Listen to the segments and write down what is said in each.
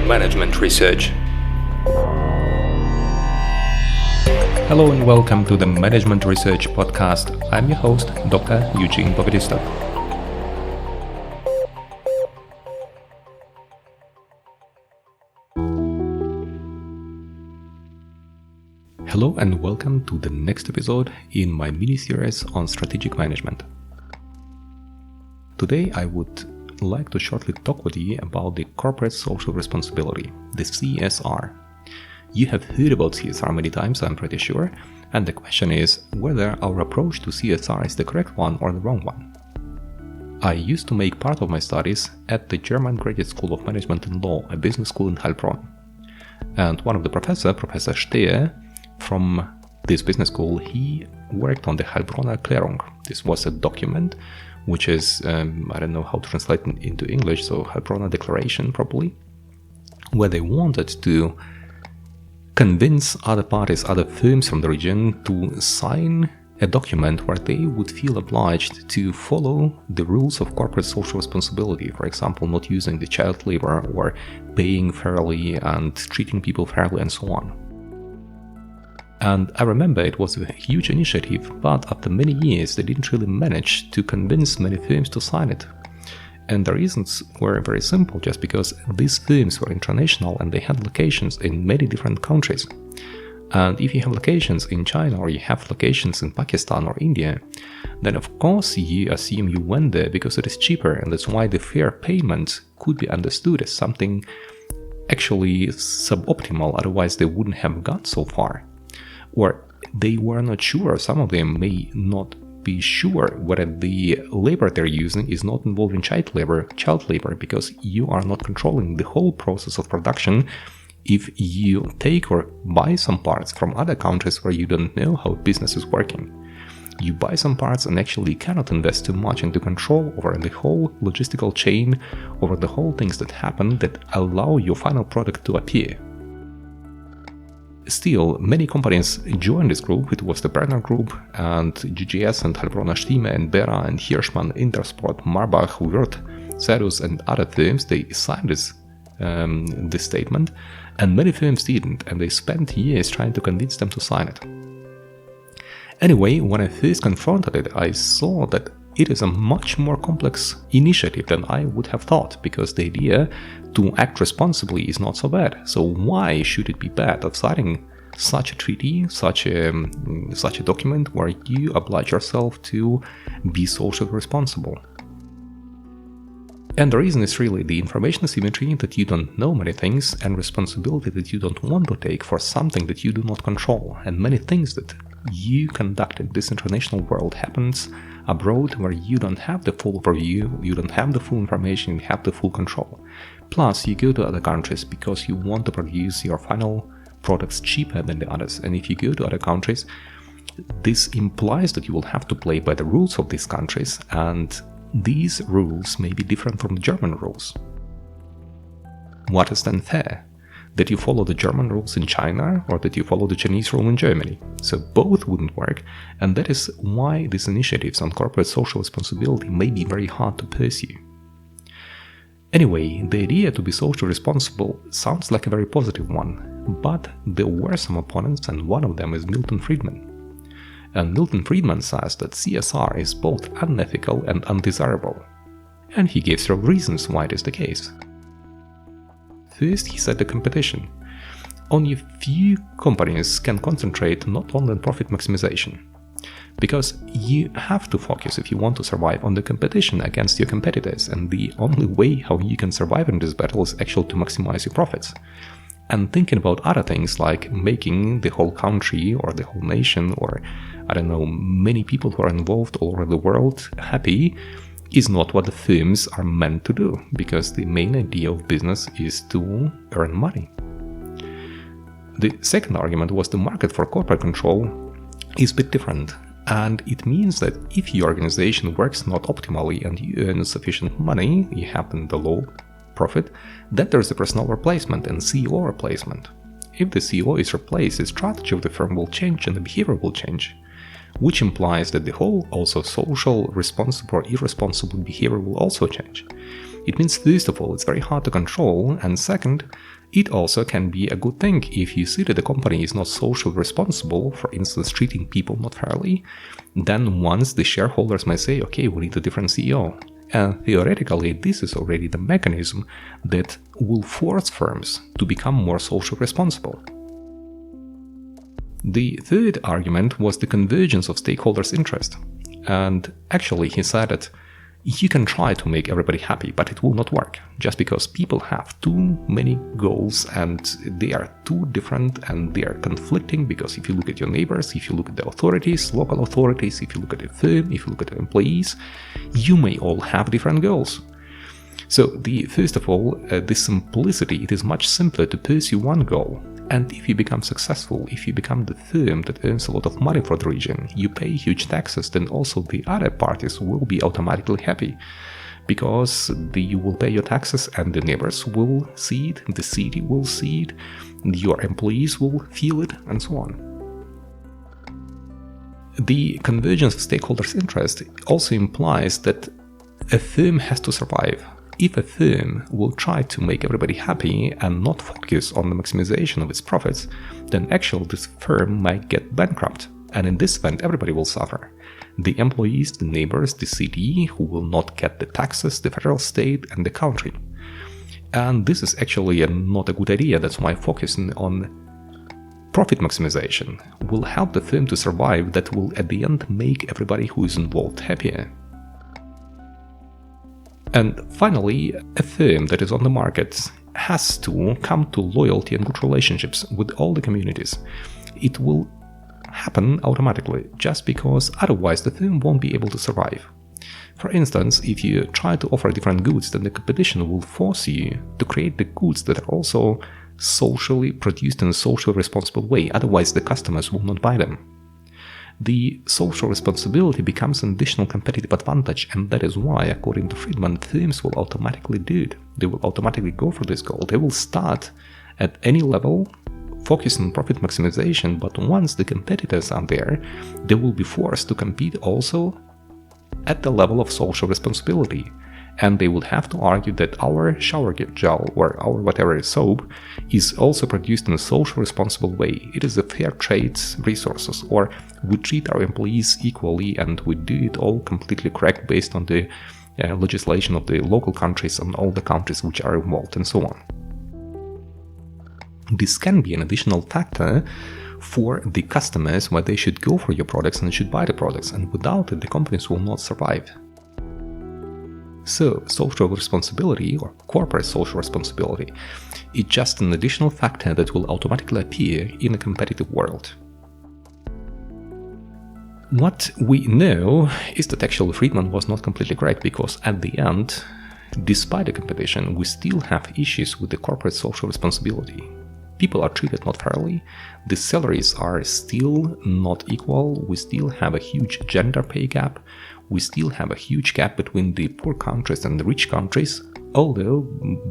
Management Research. Hello and welcome to the Management Research podcast. I'm your host, Dr. Eugene. Hello and welcome to the next episode in my mini-series on strategic management. Today I would like to shortly talk with you about the corporate social responsibility, the CSR. You have heard about CSR many times, I'm pretty sure, and the question is whether our approach to CSR is the correct one or the wrong one. I used to make part of my studies at the German Graduate School of Management and Law, a business school in Heilbronn. And one of the Professor Stehe, from this business school, he worked on the Heilbronner Erklärung. This was a document which is, I don't know how to translate it into English, so Heilbronner Declaration probably, where they wanted to convince other parties, other firms from the region to sign a document where they would feel obliged to follow the rules of corporate social responsibility. For example, not using the child labor or paying fairly and treating people fairly and so on. And I remember it was a huge initiative, but after many years they didn't really manage to convince many firms to sign it. And the reasons were very simple, just because these firms were international and they had locations in many different countries. And if you have locations in China or you have locations in Pakistan or India, then of course you assume you went there because it is cheaper, and that's why the fair payment could be understood as something actually suboptimal, otherwise they wouldn't have got so far. Or they were not sure, some of them may not be sure whether the labor they're using is not involving child labor, because you are not controlling the whole process of production if you take or buy some parts from other countries where you don't know how business is working. You buy some parts and actually cannot invest too much into control over the whole logistical chain, over the whole things that happen that allow your final product to appear. Still, many companies joined this group. It was the Berner Group and GGS and Heilbronner Stimme and Bera and Hirschmann, Intersport, Marbach, Wirth, Serus and other firms. They signed this statement, and many firms didn't, and they spent years trying to convince them to sign it. Anyway, when I first confronted it, I saw that it is a much more complex initiative than I would have thought, because the idea to act responsibly is not so bad. So why should it be bad of signing such a treaty, such a document where you oblige yourself to be socially responsible? And the reason is really the information asymmetry, that you don't know many things, and responsibility that you don't want to take for something that you do not control. And many things that you conduct in this international world happens abroad where you don't have the full overview, you don't have the full information, you have the full control. Plus, you go to other countries because you want to produce your final products cheaper than the others. And if you go to other countries, this implies that you will have to play by the rules of these countries, and these rules may be different from the German rules. What is then fair? That you follow the German rules in China or that you follow the Chinese rule in Germany? So both wouldn't work, and that is why these initiatives on corporate social responsibility may be very hard to pursue. Anyway, the idea to be socially responsible sounds like a very positive one, but there were some opponents, and one of them is Milton Friedman. And Milton Friedman says that CSR is both unethical and undesirable, and he gives several reasons why it is the case. First, he said the competition. Only a few companies can concentrate not only on profit maximization, because you have to focus, if you want to survive, on the competition against your competitors, and the only way how you can survive in this battle is actually to maximize your profits. And thinking about other things like making the whole country or the whole nation or, I don't know, many people who are involved all over the world happy is not what the firms are meant to do, because the main idea of business is to earn money. The second argument was the market for corporate control is a bit different, and it means that if your organization works not optimally and you earn sufficient money, you have the low profit, then there's a personnel replacement and CEO replacement. If the CEO is replaced, the strategy of the firm will change and the behavior will change. which implies that the whole also social, responsible or irresponsible behavior will also change. It means, first of all, it's very hard to control, and second, It also can be a good thing if you see that the company is not socially responsible, for instance, treating people not fairly. Then once the shareholders may say, okay, we need a different CEO. And theoretically, this is already the mechanism that will force firms to become more socially responsible. The third argument was the convergence of stakeholders' interest. And actually, he said that you can try to make everybody happy, but it will not work, just because people have too many goals and they are too different and they are conflicting. Because if you look at your neighbors, if you look at the authorities, local authorities, if you look at the firm, if you look at the employees, you may all have different goals. So first of all, the simplicity, it is much simpler to pursue one goal. And if you become successful, if you become the firm that earns a lot of money for the region, you pay huge taxes, then also the other parties will be automatically happy. Because you will pay your taxes and the neighbors will see it, the city will see it, your employees will feel it, and so on. The convergence of stakeholders' interest also implies that a firm has to survive. If a firm will try to make everybody happy and not focus on the maximization of its profits, then actually this firm might get bankrupt. And in this event, everybody will suffer. The employees, the neighbors, the city, who will not get the taxes, the federal state, and the country. And this is actually not a good idea. That's why focusing on profit maximization will help the firm to survive. That will, at the end, make everybody who is involved happier. And finally, a firm that is on the market has to come to loyalty and good relationships with all the communities. It will happen automatically, just because otherwise the firm won't be able to survive. For instance, if you try to offer different goods, then the competition will force you to create the goods that are also socially produced in a socially responsible way, otherwise the customers will not buy them. The social responsibility becomes an additional competitive advantage, and that is why, according to Friedman, firms will automatically do it. They will automatically go for this goal. They will start at any level, focus on profit maximization, but once the competitors are there, they will be forced to compete also at the level of social responsibility. And they would have to argue that our shower gel or our whatever soap is also produced in a social responsible way. It is a fair trade resources, or we treat our employees equally and we do it all completely correct based on the legislation of the local countries and all the countries which are involved, and so on. This can be an additional factor for the customers where they should go for your products and should buy the products, and without it the companies will not survive. So, social responsibility, or corporate social responsibility, is just an additional factor that will automatically appear in a competitive world. What we know is that actually Friedman was not completely correct, because at the end, despite the competition, we still have issues with the corporate social responsibility. People are treated not fairly, the salaries are still not equal, we still have a huge gender pay gap, we still have a huge gap between the poor countries and the rich countries, although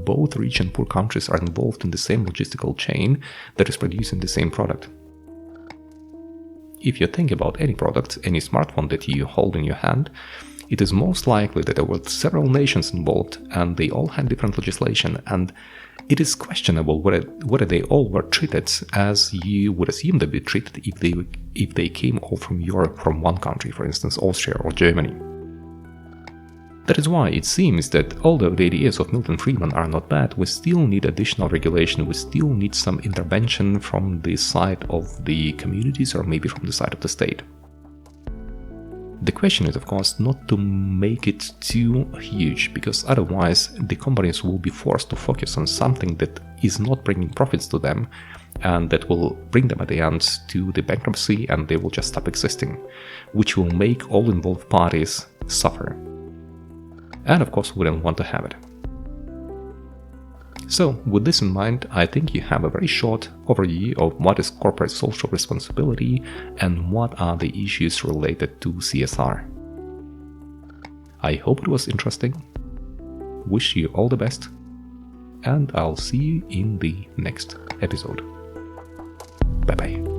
both rich and poor countries are involved in the same logistical chain that is producing the same product. If you think about any product, any smartphone that you hold in your hand, it is most likely that there were several nations involved and they all had different legislation, and it is questionable whether they all were treated as you would assume they'd be treated if they came all from Europe, from one country, for instance Austria or Germany. That is why it seems that although the ideas of Milton Friedman are not bad, we still need additional regulation, we still need some intervention from the side of the communities or maybe from the side of the state. The question is, of course, not to make it too huge, because otherwise the companies will be forced to focus on something that is not bringing profits to them and that will bring them at the end to the bankruptcy, and they will just stop existing, which will make all involved parties suffer. And of course, we don't want to have it. So, with this in mind, I think you have a very short overview of what is corporate social responsibility and what are the issues related to CSR. I hope it was interesting. Wish you all the best, and I'll see you in the next episode. Bye bye.